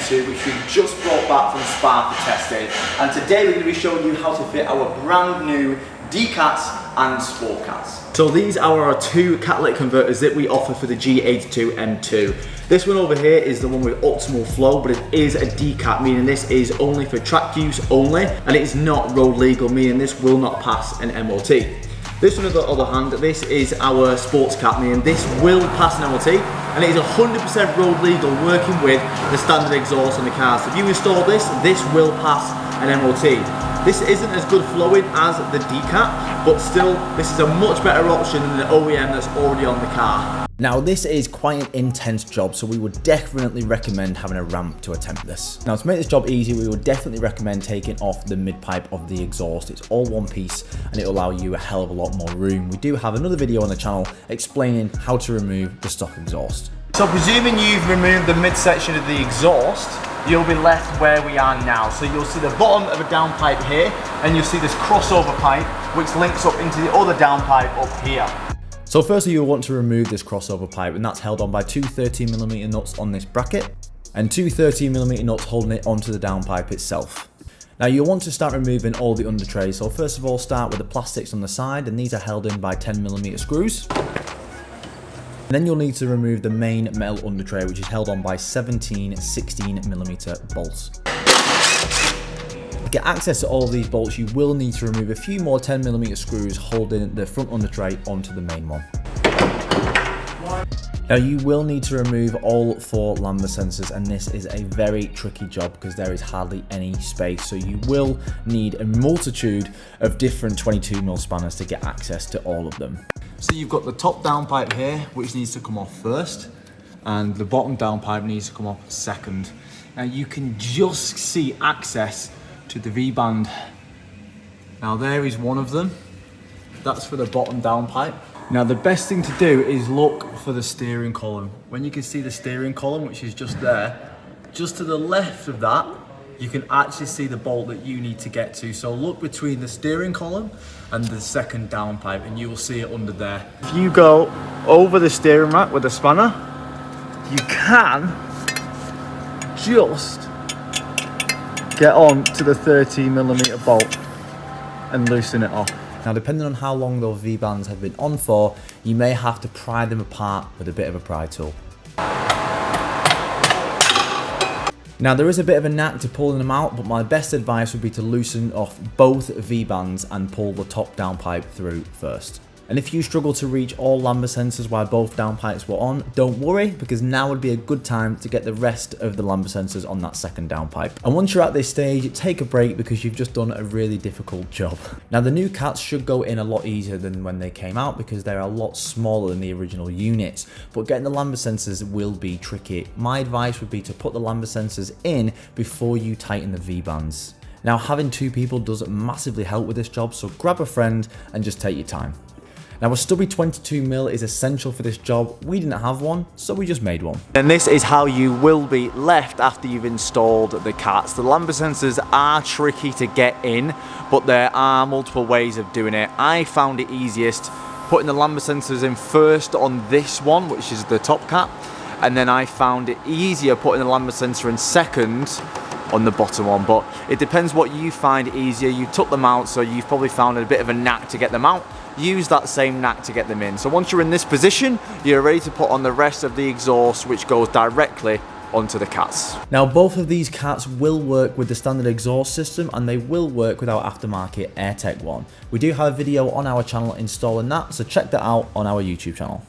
M2, which we just brought back from Spa for testing. And today we're going to be showing you how to fit our brand new De-Cats and Sport Cats. So these are our two catalytic converters that we offer for the G87 M2. This one over here is the one with optimal flow, but it is a De-Cat, meaning this is only for track use only, and it is not road legal, meaning this will not pass an MOT. This one, on the other hand, this is our sports cat, meaning this will pass an MOT, and it is 100% road legal, working with the standard exhaust on the cars. So if you install this, this will pass an MOT. This isn't as good flowing as the De-Cat, but still, this is a much better option than the OEM that's already on the car. Now this is quite an intense job, so we would definitely recommend having a ramp to attempt this. Now to make this job easy, we would definitely recommend taking off the mid pipe of the exhaust. It's all one piece and it'll allow you a hell of a lot more room. We do have another video on the channel explaining how to remove the stock exhaust. So presuming you've removed the midsection of the exhaust, you'll be left where we are now. So you'll see the bottom of a downpipe here, and you'll see this crossover pipe which links up into the other downpipe up here. So firstly, you'll want to remove this crossover pipe, and that's held on by two 13mm nuts on this bracket and two 13mm nuts holding it onto the downpipe itself. Now you'll want to start removing all the under trays. So first of all, start with the plastics on the side, and these are held in by 10mm screws. And then you'll need to remove the main metal under tray, which is held on by 17 16mm bolts. To get access to all of these bolts, you will need to remove a few more 10mm screws holding the front under tray onto the main one. Now you will need to remove all 4 lambda sensors, and this is a very tricky job because there is hardly any space, so you will need a multitude of different 22mm spanners to get access to all of them. So you've got the top downpipe here, which needs to come off first, and the bottom downpipe needs to come off second. Now you can just see access to the V-band. Now there is one of them. That's for the bottom downpipe. Now the best thing to do is look for the steering column. When you can see the steering column, which is just there, just to the left of that, you can actually see the bolt that you need to get to. So look between the steering column and the second downpipe, and you will see it under there. If you go over the steering rack with a spanner, you can just get on to the 13mm bolt and loosen it off. Now depending on how long those V-bands have been on for, you may have to pry them apart with a bit of a pry tool. Now there is a bit of a knack to pulling them out, but my best advice would be to loosen off both V-bands and pull the top downpipe through first. And if you struggle to reach all lambda sensors while both downpipes were on, don't worry, because now would be a good time to get the rest of the lambda sensors on that second downpipe. And once you're at this stage, take a break because you've just done a really difficult job. Now the new cats should go in a lot easier than when they came out because they're a lot smaller than the original units, but getting the lambda sensors will be tricky. My advice would be to put the lambda sensors in before you tighten the V-bands. Now having 2 people does massively help with this job, so grab a friend and just take your time. Now a stubby 22mm is essential for this job. We didn't have one, so we just made one. And this is how you will be left after you've installed the cats. The lambda sensors are tricky to get in, but there are multiple ways of doing it. I found it easiest putting the lambda sensors in first on this one, which is the top cat, and then I found it easier putting the lambda sensor in second on the bottom one, but it depends what you find easier. You took them out, so you've probably found a bit of a knack to get them out. Use that same knack to get them in. So once you're in this position, you're ready to put on the rest of the exhaust, which goes directly onto the cats. Now both of these cats will work with the standard exhaust system, and they will work with our aftermarket AIRTEC one. We do have a video on our channel installing that, so check that out on our YouTube channel.